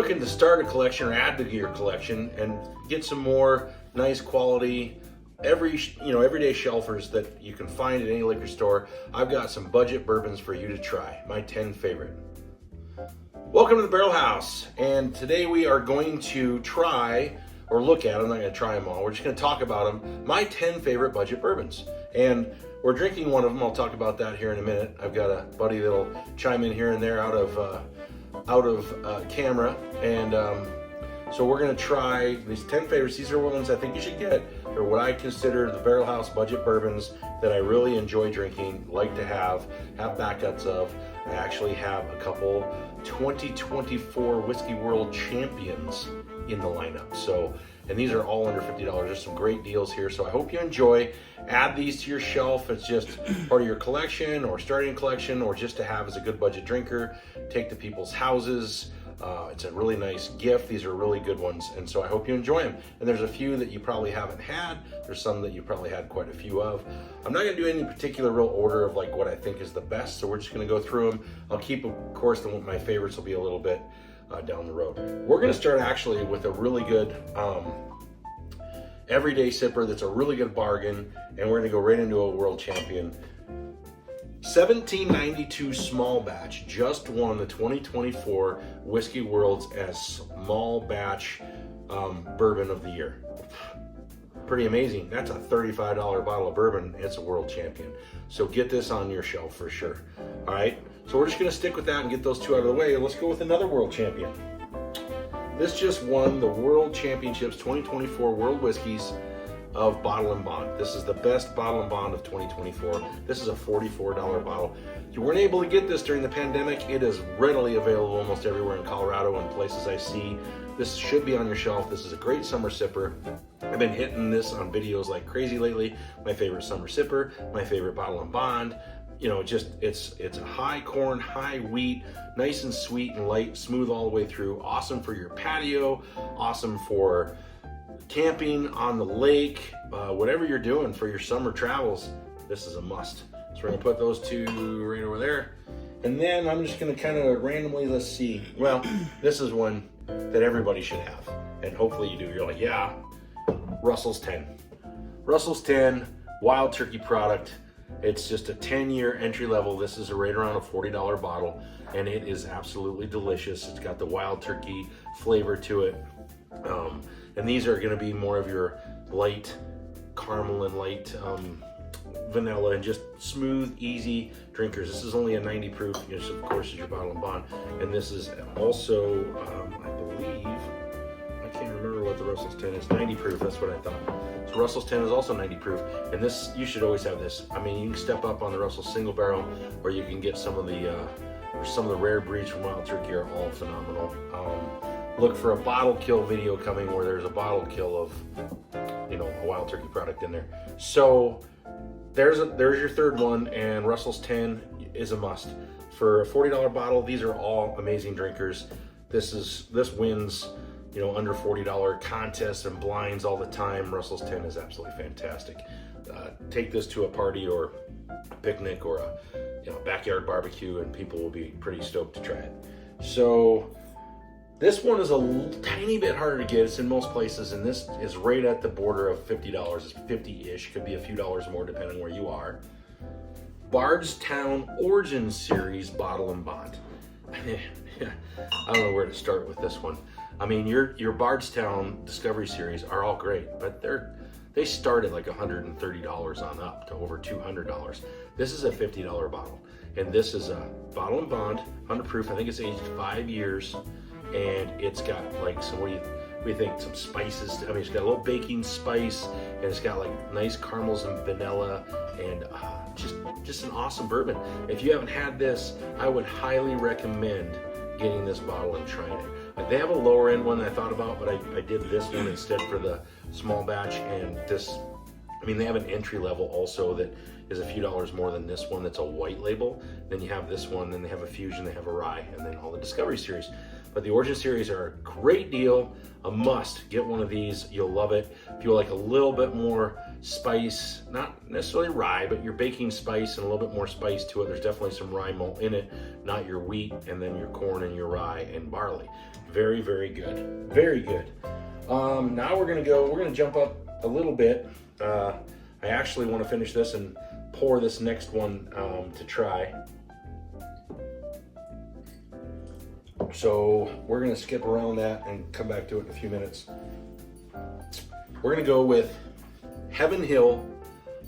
looking to start a collection or add to your collection and get some more nice quality, everyday shelfers that you can find at any liquor store, I've got some budget bourbons for you to try. My 10 favorite. Welcome to the Barrel House, and today we are going to try or look at, I'm not going to try them all, we're just going to talk about them, my 10 favorite budget bourbons. And we're drinking one of them, I'll talk about that here in a minute. I've got a buddy that'll chime in here and there out of camera, and so we're going to try these 10 favorites. These are ones I think you should get. They're what I consider the Barrel House budget bourbons that I really enjoy drinking, like to have backups of. I actually have a couple 2024 Whiskey World Champions in the lineup. So, and these are all under $50. There's some great deals here. So I hope you enjoy. Add these to your shelf. It's just part of your collection or starting a collection, or just to have as a good budget drinker. Take to people's houses. It's a really nice gift. These are really good ones, and so I hope you enjoy them. And there's a few that you probably haven't had. There's some that you probably had quite a few of. I'm not going to do any particular real order of like what I think is the best, so we're just going to go through them. I'll keep, of course, my favorites will be a little bit down the road. We're going to start actually with a really good everyday sipper that's a really good bargain, and we're going to go right into a world champion. 1792 small batch just won the 2024 Whiskey World's as small batch bourbon of the year. Pretty amazing. That's a $35 bottle of bourbon. It's a world champion. So get this on your shelf for sure. All right. So we're just going to stick with that and get those two out of the way. Let's go with another world champion. This just won the World Championships 2024 World Whiskeys of Bottle & Bond. This is the best Bottle & Bond of 2024. This is a $44 bottle. You weren't able to get this during the pandemic. It is readily available almost everywhere in Colorado and places I see. This should be on your shelf. This is a great summer sipper. I've been hitting this on videos like crazy lately. My favorite summer sipper, my favorite Bottle & Bond. You know, just it's a high corn, high wheat, nice and sweet and light, smooth all the way through. Awesome for your patio, awesome for camping on the lake, whatever you're doing for your summer travels. This is a must. So we're gonna put those two right over there. And then I'm just gonna kind of randomly, let's see. Well, this is one that everybody should have. And hopefully you do. You're like, yeah, Russell's 10. Russell's 10, Wild Turkey product. It's just a 10-year entry level. This is right around a $40 bottle, and it is absolutely delicious. It's got the Wild Turkey flavor to it. And these are going to be more of your light caramel and light vanilla and just smooth, easy drinkers. This is only a 90 proof, which of course is your Bottle & Bond. And this is also, I believe, I can't remember what the Russell's 10 is. 90 proof, that's what I thought. So Russell's 10 is also 90 proof. And this, you should always have this. I mean, you can step up on the Russell single barrel, or you can get some of the rare breeds from Wild Turkey are all phenomenal. Look for a bottle kill video coming where there's a bottle kill of, a Wild Turkey product in there. So there's your third one, and Russell's 10 is a must. For a $40 bottle, these are all amazing drinkers. This wins, under $40 contests and blinds all the time. Russell's 10 is absolutely fantastic. Take this to a party or a picnic or a backyard barbecue, and people will be pretty stoked to try it. So this one is a tiny bit harder to get. It's in most places, and this is right at the border of $50. It's 50-ish, could be a few dollars more depending where you are. Bardstown Origin Series Bottle & Bond. I don't know where to start with this one. I mean, your Bardstown Discovery Series are all great, but they start at like $130 on up to over $200. This is a $50 bottle, and this is a Bottle & Bond, 100 proof. I think it's aged 5 years. And it's got like some, what do you think, some spices. I mean, it's got a little baking spice, and it's got like nice caramels and vanilla, and just an awesome bourbon. If you haven't had this, I would highly recommend getting this bottle and trying it. They have a lower end one that I thought about, but I did this one instead for the small batch. And this, I mean, they have an entry level also that is a few dollars more than this one that's a white label. Then you have this one, then they have a Fusion, they have a Rye, and then all the Discovery Series. But the Origin Series are a great deal, a must. Get one of these, you'll love it. If you like a little bit more spice, not necessarily rye, but your baking spice and a little bit more spice to it, there's definitely some rye malt in it, not your wheat and then your corn and your rye and barley. Very, very good, very good. Now we're gonna jump up a little bit. I actually want to finish this and pour this next one to try. So we're gonna skip around that and come back to it in a few minutes. We're gonna go with Heaven Hill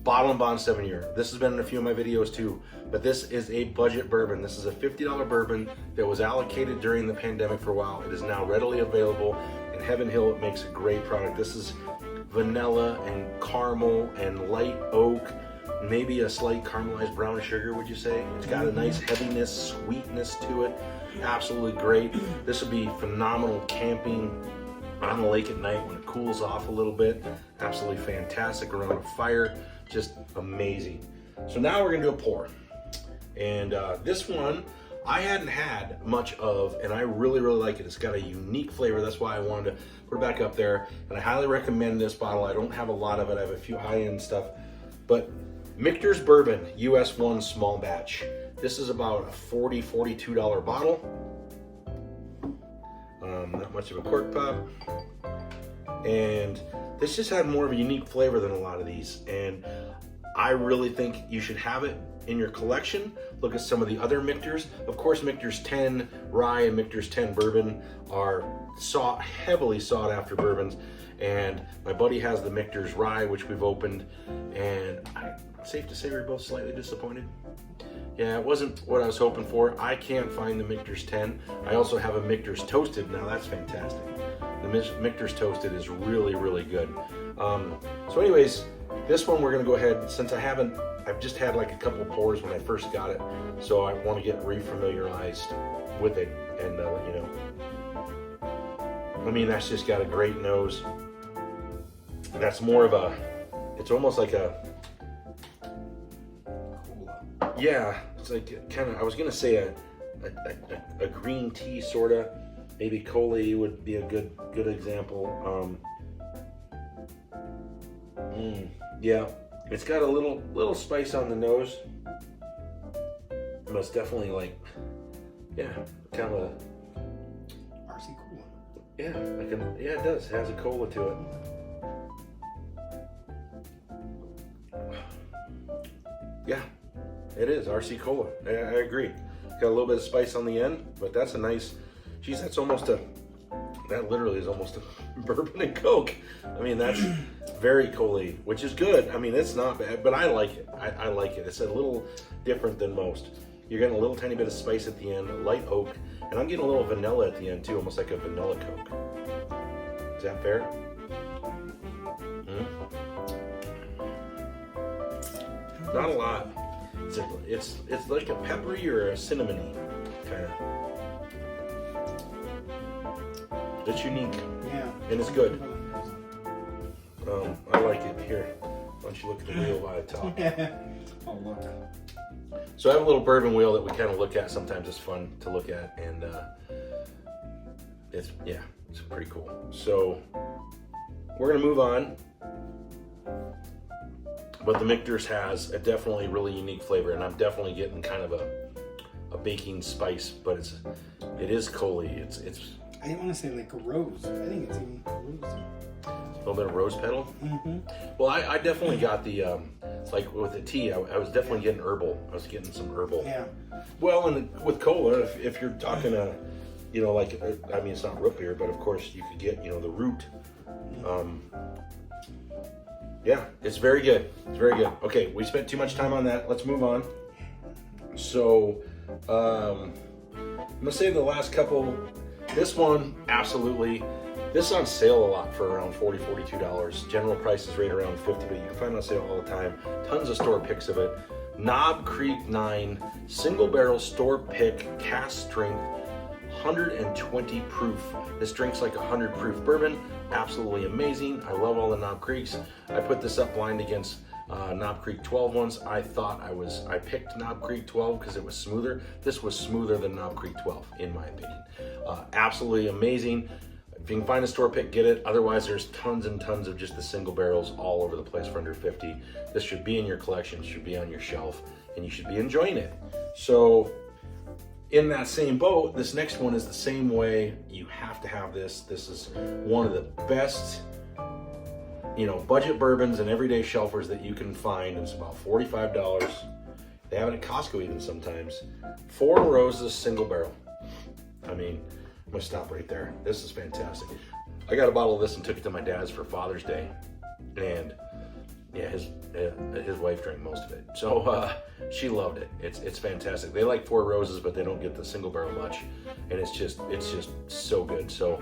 Bottle and Bond 7-year. This has been in a few of my videos too, but this is a budget bourbon. This is a $50 bourbon that was allocated during the pandemic for a while. It is now readily available, and Heaven Hill, it makes a great product. This is vanilla and caramel and light oak, maybe a slight caramelized brown sugar, would you say? It's got a nice heaviness, sweetness to it. Absolutely great. This would be phenomenal camping on the lake at night when it cools off a little bit. Absolutely fantastic around a fire. Just amazing. So now we're gonna do a pour. And this one, I hadn't had much of, and I really, really like it. It's got a unique flavor. That's why I wanted to put it back up there. And I highly recommend this bottle. I don't have a lot of it. I have a few high-end stuff. But Michter's Bourbon, US 1 small batch. This is about a $40, $42 bottle. Not much of a cork pop. And this just had more of a unique flavor than a lot of these. And I really think you should have it in your collection. Look at some of the other Michters. Of course, Michter's 10 Rye and Michter's 10 Bourbon are heavily sought after bourbons. And my buddy has the Michter's Rye, which we've opened. And safe to say we're both slightly disappointed. Yeah, it wasn't what I was hoping for. I can't find the Michter's 10. I also have a Michter's Toasted. Now that's fantastic. The Michter's Toasted is really, really good. So anyways, this one we're gonna go ahead, since I've just had like a couple pours when I first got it, so I want to get refamiliarized with it and let you know. I mean, that's just got a great nose. That's more of it's almost like yeah, it's like kind of, I was gonna say a green tea sorta. Maybe cola would be a good example. Yeah, it's got a little spice on the nose. But it's definitely like, yeah, kind of RC cola. Yeah, yeah, it does. It has a cola to it. Yeah, it is RC cola. I agree. Got a little bit of spice on the end, but that's a nice. Geez, that literally is almost a bourbon and Coke. I mean, that's very cola, which is good. I mean, it's not bad, but I like it. I like it. It's a little different than most. You're getting a little tiny bit of spice at the end, light oak, and I'm getting a little vanilla at the end too, almost like a vanilla Coke. Is that fair? Not a lot. It's like a peppery or a cinnamony kind of. It's unique. Yeah. And it's good. I like it. Here, why don't you look at the wheel while I talk? Oh, look. So I have a little bourbon wheel that we kind of look at. Sometimes it's fun to look at, and it's pretty cool. So we're gonna move on. But the Michter's has a definitely really unique flavor, and I'm definitely getting kind of a baking spice, but it is cola. It's I didn't want to say like a rose. I think it's even rose. a little bit of rose petal. Mm-hmm. Well, I definitely got the like with the tea. I was definitely getting herbal. I was getting some herbal. Yeah. Well, and with cola, if you're talking like, I mean, it's not root beer, but of course you could get the root. Yeah, it's very good. It's very good. Okay, we spent too much time on that. Let's move on. So, I'm gonna say the last couple. This one, absolutely. This is on sale a lot for around $40, $42. General price is right around $50, but you can find it on sale all the time. Tons of store picks of it. Knob Creek 9 single barrel store pick cast strength, 120 proof. This drink's like 100 proof bourbon. Absolutely amazing. I love all the Knob Creeks. I put this up blind against Knob Creek 12 ones. I picked Knob Creek 12 because it was smoother. This was smoother than Knob Creek 12, in my opinion. Absolutely amazing. If you can find a store pick, get it. Otherwise, there's tons and tons of just the single barrels all over the place for under 50. This should be in your collection, should be on your shelf, and you should be enjoying it. So, in that same boat, this next one is the same way. You have to have this. This is one of the best, budget bourbons and everyday shelfers that you can find. It's about $45. They have it at Costco even sometimes. Four Roses single barrel. I mean, I'm gonna stop right there. This is fantastic. I got a bottle of this and took it to my dad's for Father's Day, and yeah, his wife drank most of it, so she loved it. It's fantastic. They like Four Roses, but they don't get the single barrel much, and it's just so good. So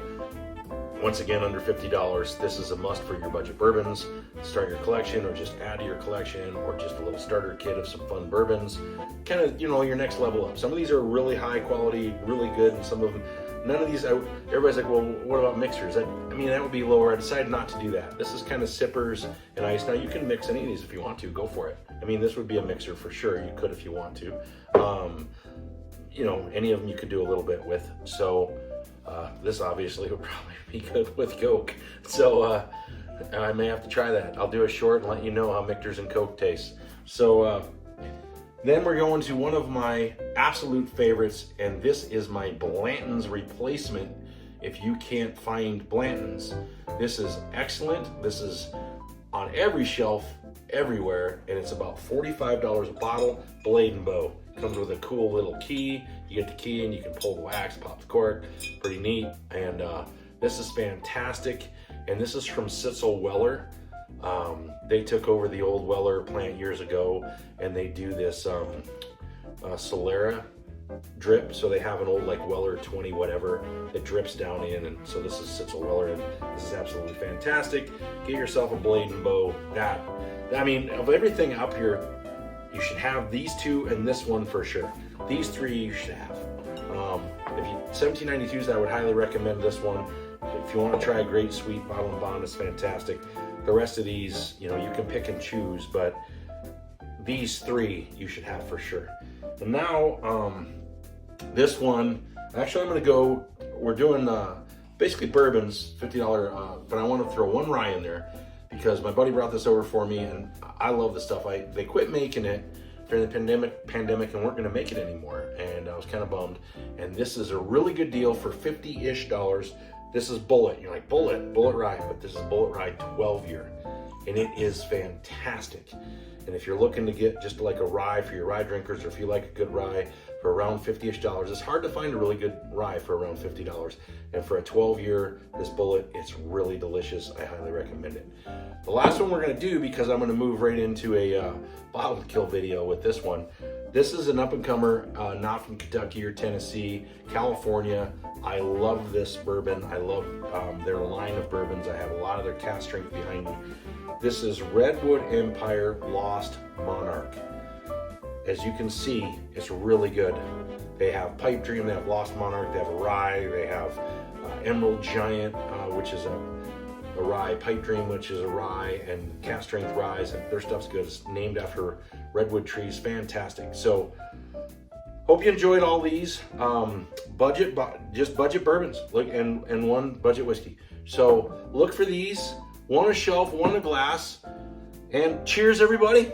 once again, under $50, this is a must for your budget bourbons. Start your collection, or just add to your collection, or just a little starter kit of some fun bourbons. Kind of, your next level up. Some of these are really high quality, really good, and some of them, none of these, everybody's like, well, what about mixers? That would be lower. I decided not to do that. This is kind of sippers and ice. Now, you can mix any of these if you want to. Go for it. This would be a mixer for sure. You could if you want to. Any of them you could do a little bit with. So this obviously would probably be good with Coke. So I may have to try that. I'll do a short and let you know how Michters and Coke taste. So then we're going to one of my absolute favorites, and this is my Blanton's replacement. If you can't find Blanton's, this is excellent. This is on every shelf, everywhere, and it's about $45 a bottle. Blade and Bow. Comes with a cool little key. You get the key and you can pull the wax, pop the cork. Pretty neat. And this is fantastic. And this is from Sitzel Weller. They took over the old Weller plant years ago, and they do this Solera drip. So they have an old Weller 20 whatever that drips down in, and so this is Sitzel Weller, and this is absolutely fantastic. Get yourself a Blade and Bow. Of everything up here, you should have these two and this one for sure. These three you should have. 1792s, I would highly recommend this one. If you want to try a great sweet bottle and bond, it's fantastic. The rest of these, you can pick and choose, but these three you should have for sure. And now, this one, actually I'm going to go, we're doing basically bourbons, $50, but I want to throw one rye in there because my buddy brought this over for me, and I love this stuff. They quit making it during the pandemic and weren't going to make it anymore, and I was kind of bummed. And this is a really good deal for $50-ish. This is Bullet. You're like, Bullet Rye, but this is Bullet Rye 12 year, and it is fantastic. And if you're looking to get just like a rye for your rye drinkers, or if you like a good rye for around $50-ish, it's hard to find a really good rye for around $50. And for a 12 year, this Bullet, it's really delicious. I highly recommend it. The last one we're gonna do, because I'm gonna move right into a bottle kill video with this one. This is an up and comer, not from Kentucky or Tennessee, California. I love this bourbon. I love their line of bourbons. I have a lot of their cast strength behind me. This is Redwood Empire Lost Monarch. As you can see, it's really good. They have Pipe Dream, they have Lost Monarch, they have a rye, they have Emerald Giant, which is a rye, Pipe Dream, which is a rye, and cast strength ryes, and their stuff's good. It's named after redwood trees. Fantastic. So hope you enjoyed all these just budget bourbons, and one budget whiskey. So look for these, one on a shelf, one in a glass, and cheers everybody.